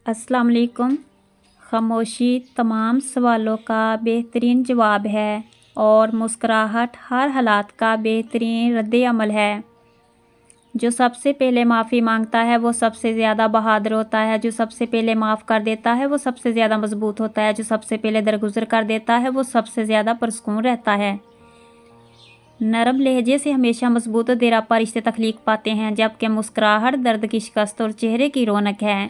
अस्सलाम वालेकुम। खामोशी तमाम सवालों का बेहतरीन जवाब है और मुस्कुराहट हर हालात का बेहतरीन रद्द-ए-अमल है। जो सबसे पहले माफ़ी मांगता है वो सबसे ज़्यादा बहादुर होता है। जो सबसे पहले माफ़ कर देता है वो सबसे ज़्यादा मजबूत होता है। जो सबसे पहले दरगुजर कर देता है वो सबसे ज़्यादा पुरसुकून रहता है। नरम लहजे से हमेशा मजबूत और देरापा रिश्ते तख्लीक पाते हैं, जबकि मुस्कुराहट दर्द की शिकस्त और चेहरे की रौनक है।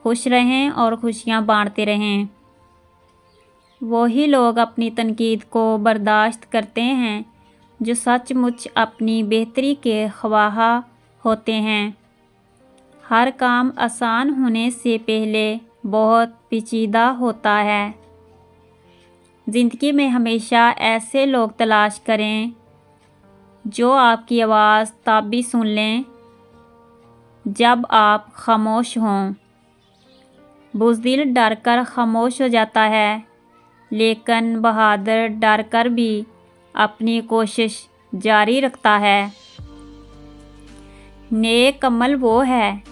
खुश रहें और खुशियाँ बांटते रहें। वही लोग अपनी तनकीद को बर्दाश्त करते हैं जो सचमुच अपनी बेहतरी के ख्वाह होते हैं। हर काम आसान होने से पहले बहुत पेचीदा होता है। ज़िंदगी में हमेशा ऐसे लोग तलाश करें जो आपकी आवाज़ तब भी सुन लें जब आप खामोश हों। बुज़दिल डर कर खामोश हो जाता है, लेकिन बहादुर डर कर भी अपनी कोशिश जारी रखता है। नेक अमल वो है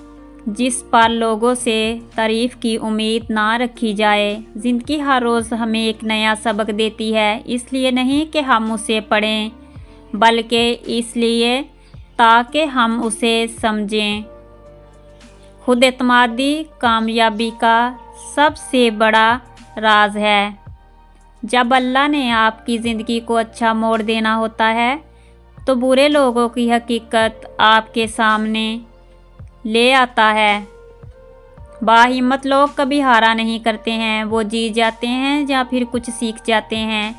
जिस पर लोगों से तारीफ़ की उम्मीद ना रखी जाए। ज़िंदगी हर रोज़ हमें एक नया सबक देती है, इसलिए नहीं कि हम उसे पढ़ें, बल्कि इसलिए ताकि हम उसे समझें। खुद एतमादी कामयाबी का सबसे बड़ा राज है। जब अल्लाह ने आपकी ज़िंदगी को अच्छा मोड़ देना होता है तो बुरे लोगों की हकीकत आपके सामने ले आता है। बाहिम्मत लोग कभी हारा नहीं करते हैं, वो जीत जाते हैं या फिर कुछ सीख जाते हैं।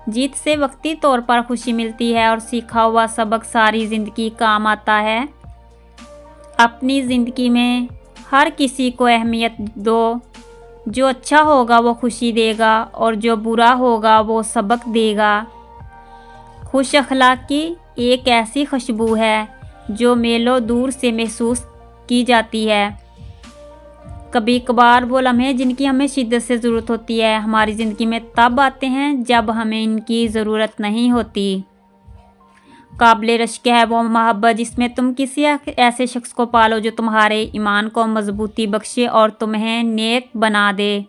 जीत से वक्ती तौर पर खुशी मिलती है और सीखा हुआ सबक सारी ज़िंदगी काम आता है। अपनी ज़िंदगी में हर किसी को अहमियत दो। जो अच्छा होगा वो खुशी देगा और जो बुरा होगा वो सबक देगा। खुश अखलाकी एक ऐसी खुशबू है जो मीलों दूर से महसूस की जाती है। कभी कभार वो लम्हे जिनकी हमें शिद्दत से ज़रूरत होती है हमारी ज़िंदगी में तब आते हैं जब हमें इनकी ज़रूरत नहीं होती। काबिल रश्क है वो मोहब्बत जिसमें तुम किसी ऐसे शख्स को पालो जो तुम्हारे ईमान को मजबूती बख्शे और तुम्हें नेक बना दे।